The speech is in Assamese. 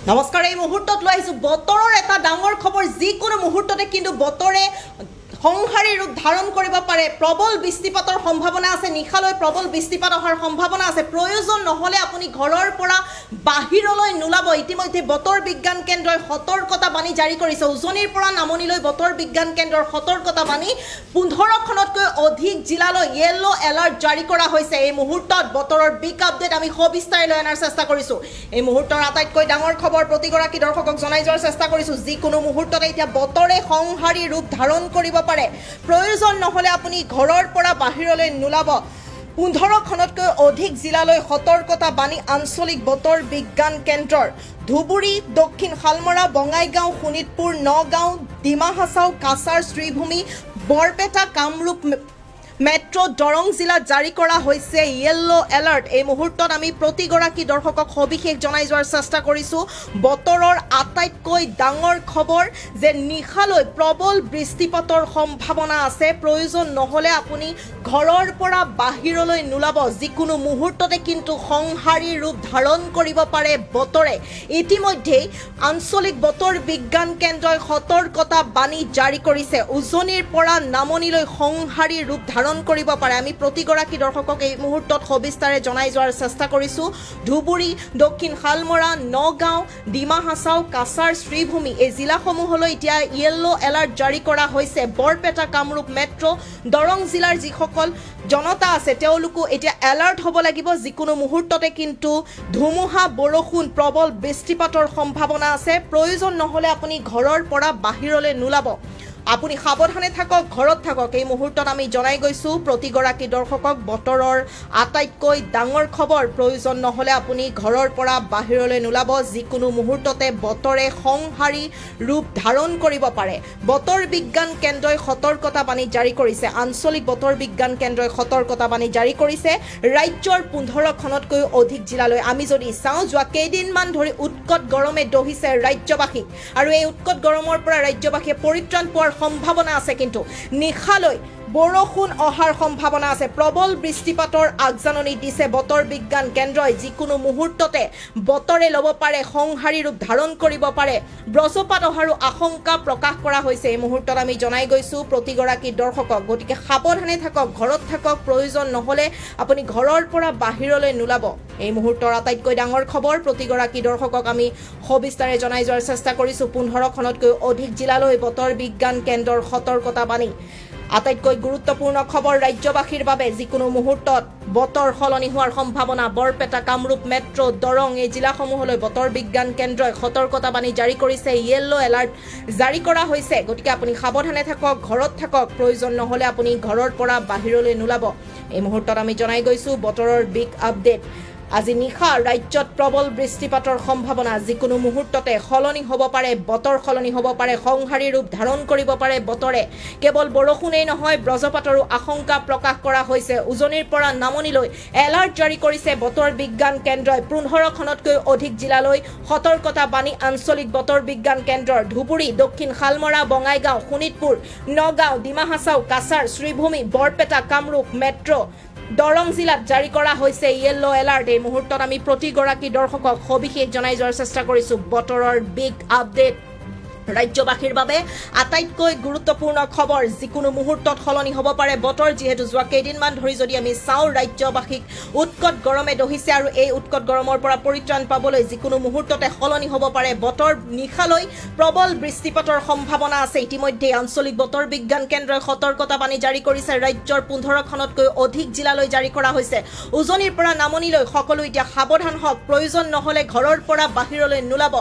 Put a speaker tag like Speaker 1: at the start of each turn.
Speaker 1: নমস্কাৰ এই মুহূৰ্তত লৈ আহিছোঁ বতৰৰ এটা ডাঙৰ খবৰ যিকোনো মুহূৰ্ততে কিন্তু বতৰে সংহাৰী ৰূপ ধাৰণ কৰিব পাৰে প্ৰবল বৃষ্টিপাতৰ সম্ভাৱনা আছে নিশালৈ প্ৰবল বৃষ্টিপাত হোৱাৰ সম্ভাৱনা আছে প্ৰয়োজন নহলে আপুনি ঘৰৰ পৰা বাহিৰলৈ নোলাব ইতিমধ্যে বতৰ বিজ্ঞান কেন্দ্ৰই সতৰ্কতা বাণী জাৰি কৰিছে উজনিৰ পৰা নামনিলৈ বতৰ বিজ্ঞান কেন্দ্ৰৰ সতৰ্কতা বাণী 15খনতকৈ অধিক জিলালৈ ইয়েলো এলাৰ্ট জাৰি কৰা হৈছে এই মুহূৰ্তত বতৰৰ বিগ আপডেট আমি সবিস্তাৰে লৈ অনাৰ চেষ্টা কৰিছোঁ এই মুহূৰ্তৰ আটাইতকৈ ডাঙৰ খবৰ প্ৰতিগৰাকী দৰ্শকক জনাই যোৱাৰ চেষ্টা কৰিছোঁ যিকোনো মুহূৰ্ততে এতিয়া বতৰে সংহাৰী ৰূপ ধাৰণ কৰিব প্ৰয়োজন নহলে আপুনি ঘৰৰ পৰা বাহিৰলৈ নোলাব 15খনতকৈ অধিক জিলালৈ সতৰ্কতা বাণী আঞ্চলিক বতৰ বিজ্ঞান কেন্দ্ৰৰ ধুবুৰী দক্ষিণ শালমৰা বঙাইগাঁও শোণিতপুৰ নগাঁও ডিমা হাছাও কাছাৰ শ্ৰীভূমি বৰপেটা কামৰূপ মেট্ৰ' দৰং জিলাত জাৰি কৰা হৈছে ইয়েলো এলাৰ্ট এই মুহূৰ্তত আমি প্ৰতিগৰাকী দৰ্শকক সবিশেষ জনাই যোৱাৰ চেষ্টা কৰিছোঁ বতৰৰ আটাইতকৈ ডাঙৰ খবৰ যে নিশালৈ প্ৰবল বৃষ্টিপাতৰ সম্ভাৱনা আছে প্ৰয়োজন নহলে আপুনি ঘৰৰ পৰা বাহিৰলৈ নোলাব যিকোনো মুহূৰ্ততে কিন্তু সংহাৰী ৰূপ ধাৰণ কৰিব পাৰে বতৰে ইতিমধ্যে আঞ্চলিক বতৰ বিজ্ঞান কেন্দ্ৰই সতৰ্কতা বাণী জাৰি কৰিছে উজনিৰ পৰা নামনিলৈ সংহাৰী ৰূপ ধাৰণ কৰিব পাৰে আমি প্ৰতিগৰাকী দৰ্শকক এই মুহূৰ্তত সবিস্তাৰে জনাই যোৱাৰ চেষ্টা কৰিছোঁ ধুবুৰী দক্ষিণ শালমৰা নগাঁও ডিমা হাছাও কাছাৰ শ্ৰীভূমি এই জিলাসমূহলৈ এতিয়া ইয়েলো এলাৰ্ট জাৰি কৰা হৈছে বৰপেটা কামৰূপ মেট্ৰ' দৰং জিলাৰ যিসকল জনতা আছে তেওঁলোকো এতিয়া এলাৰ্ট হ'ব লাগিব যিকোনো মুহূৰ্ততে কিন্তু ধুমুহা বৰষুণ প্ৰবল বৃষ্টিপাতৰ সম্ভাৱনা আছে প্ৰয়োজন নহলে আপুনি ঘৰৰ পৰা বাহিৰলৈ নোলাব আপুনি সাৱধানে থাকক ঘৰত থাকক এই মুহূৰ্তত আমি জনাই গৈছোঁ প্ৰতিগৰাকী দৰ্শকক বতৰৰ আটাইতকৈ ডাঙৰ খবৰ প্ৰয়োজন নহলে আপুনি ঘৰৰ পৰা বাহিৰলৈ নোলাব যিকোনো মুহূৰ্ততে বতৰে সংহাৰী ৰূপ ধাৰণ কৰিব পাৰে বতৰ বিজ্ঞান কেন্দ্ৰই সতৰ্কতা বাণী জাৰি কৰিছে আঞ্চলিক বতৰ বিজ্ঞান কেন্দ্ৰই সতৰ্কতা বাণী জাৰি কৰিছে ৰাজ্যৰ 15খনতকৈ অধিক জিলালৈ আমি যদি চাওঁ যোৱা কেইদিনমান ধৰি উৎকট গৰমে দহিছে ৰাজ্যবাসীক আৰু এই উৎকট গৰমৰ পৰা ৰাজ্যবাসীয়ে পৰিত্ৰাণ পোৱাৰ সম্ভাৱনা আছে কিন্তু নিশালৈ বৰষুণ অহাৰ সম্ভাৱনা আছে প্ৰবল বৃষ্টিপাতৰ আগজাননী দিছে বতৰ বিজ্ঞান কেন্দ্ৰই যিকোনো মুহূৰ্ততে বতৰে ল'ব পাৰে সংহাৰী ৰূপ ধাৰণ কৰিব পাৰে ব্ৰজপাত অহাৰো আশংকা প্ৰকাশ কৰা হৈছে এই মুহূৰ্তত আমি জনাই গৈছোঁ প্ৰতিগৰাকী দৰ্শকক গতিকে সাৱধানে থাকক ঘৰত থাকক প্ৰয়োজন নহলে আপুনি ঘৰৰ পৰা বাহিৰলৈ নোলাব এই মুহূৰ্তৰ আটাইতকৈ ডাঙৰ খবৰ প্ৰতিগৰাকী দৰ্শকক আমি সবিস্তাৰে জনাই যোৱাৰ চেষ্টা কৰিছোঁ 15খনতকৈ অধিক জিলালৈ বতৰ বিজ্ঞান কেন্দ্ৰৰ সতৰ্কতা বাণী আটাইতকৈ গুৰুত্বপূৰ্ণ খবৰ ৰাজ্যবাসীৰ বাবে যিকোনো মুহূৰ্তত বতৰ সলনি হোৱাৰ সম্ভাৱনা বৰপেটা কামৰূপ মেট্ৰ' দৰং এই জিলাসমূহলৈ বতৰ বিজ্ঞান কেন্দ্ৰই সতৰ্কতা বাণী জাৰি কৰিছে ইয়েলো এলাৰ্ট জাৰি কৰা হৈছে গতিকে আপুনি সাৱধানে থাকক ঘৰত থাকক প্ৰয়োজন নহলে আপুনি ঘৰৰ পৰা বাহিৰলৈ নোলাব এই মুহূৰ্তত আমি জনাই গৈছোঁ বতৰৰ বিগ আপডেট আজি নিশা ৰাজ্যত প্ৰবল বৃষ্টিপাতৰ সম্ভাৱনা যিকোনো মুহূৰ্ততে সলনি হ'ব পাৰে বতৰ সলনি হ'ব পাৰে সংহাৰী ৰূপ ধাৰণ কৰিব পাৰে বতৰে কেৱল বৰষুণেই নহয় ব্ৰজপাতৰো আশংকা প্ৰকাশ কৰা হৈছে উজনিৰ পৰা নামনিলৈ এলাৰ্ট জাৰি কৰিছে বতৰ বিজ্ঞান কেন্দ্ৰই 15খনতকৈ অধিক জিলালৈ সতৰ্কতা বাণী আঞ্চলিক বতৰ বিজ্ঞান কেন্দ্ৰৰ ধুবুৰী দক্ষিণ শালমৰা বঙাইগাঁও শোণিতপুৰ নগাঁও ডিমা হাছাও কাছাৰ শ্ৰীভূমি বৰপেটা কামৰূপ মেট্ৰ' দৰং জিলাত জাৰি কৰা হৈছে ইয়েলো এলাৰ্ট এই মুহূৰ্তত আমি প্ৰতিগৰাকী দৰ্শকক সবিশেষ জনাই যোৱাৰ চেষ্টা কৰিছোঁ বতৰৰ বিগ আপডেট ৰাজ্যবাসীৰ বাবে আটাইতকৈ গুৰুত্বপূৰ্ণ খবৰ যিকোনো মুহূৰ্তত সলনি হ'ব পাৰে বতৰ যিহেতু যোৱা কেইদিনমান ধৰি যদি আমি চাওঁ ৰাজ্যবাসীক উৎকট গৰমে দহিছে আৰু এই উৎকট গৰমৰ পৰা পৰিত্ৰাণ পাবলৈ যিকোনো মুহূৰ্ততে সলনি হ'ব পাৰে বতৰ নিশালৈ প্ৰবল বৃষ্টিপাতৰ সম্ভাৱনা আছে ইতিমধ্যে আঞ্চলিক বতৰ বিজ্ঞান কেন্দ্ৰই সতৰ্কতা বাণী জাৰি কৰিছে ৰাজ্যৰ 15খনতকৈ অধিক জিলালৈ জাৰি কৰা হৈছে উজনিৰ পৰা নামনিলৈ সকলো এতিয়া সাৱধান হওক প্ৰয়োজন নহলে ঘৰৰ পৰা বাহিৰলৈ নোলাব